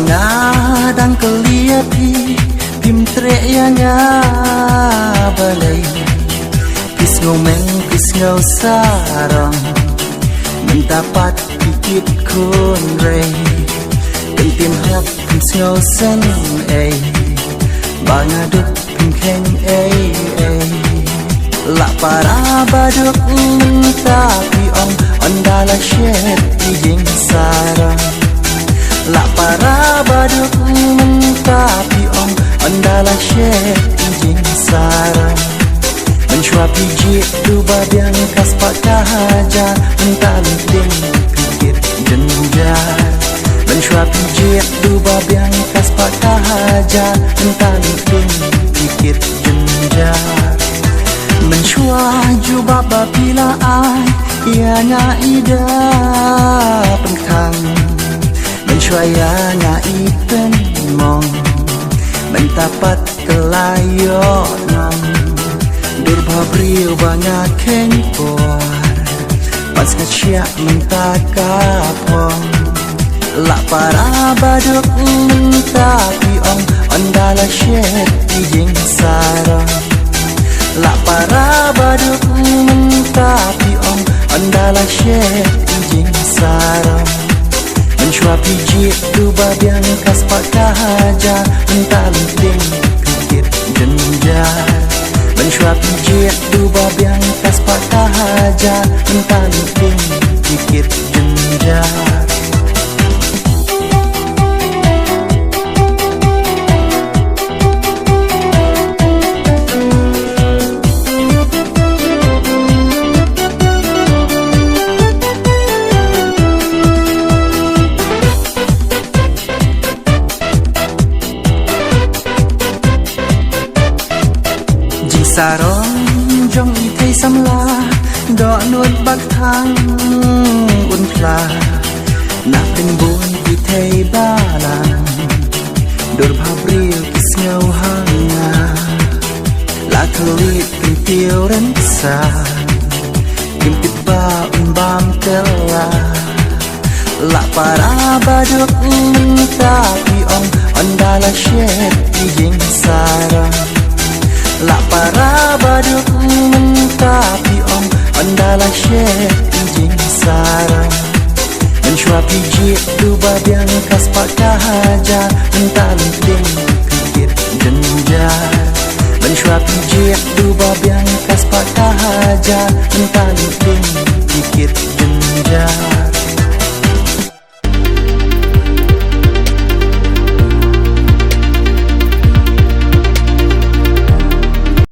bangadang keliati pimtrek yang balai pis ngomeng pis ngau sarang mendapat pikit kun rei kentim hak pis ngau sen bangaduk pingkeng la para baduk tapi ondala shet ijing sarang la para baduk tapi ondala shet ijing sarang menshua piji duba biang kas pakahaja entalin pikir jenjar menshua piji duba biang kas pakahaja entalin pikir jenjar menshua juba babila ai ianya ida penkang menshua ianya ipen mong mentapat kelayo nong durbabriu banyak kengpor pas kecil mentakapong la para baduk tapi ondala shet ijing sarang la para baduk tapi ondala shet ijing sarang menshua piji duba biang kas pakahaja entalin pikir jenjar menshua piji duba biang kas pakahaja entalin pikir jenjar sarong jong itay samla do nuot bag thang unpla na pinbun itay balang dur bhabril kisngaw hanga la thulit pintiw rensa kimpit ba unbam tela la para baduk tapi ondala shet ijing sarang la para baduk tapi ondala shet ijing sarang menshua piji duba biang kas pakahaja entalin pikir jenjar menshua piji duba biang kas pakahaja entalin pikir jenjar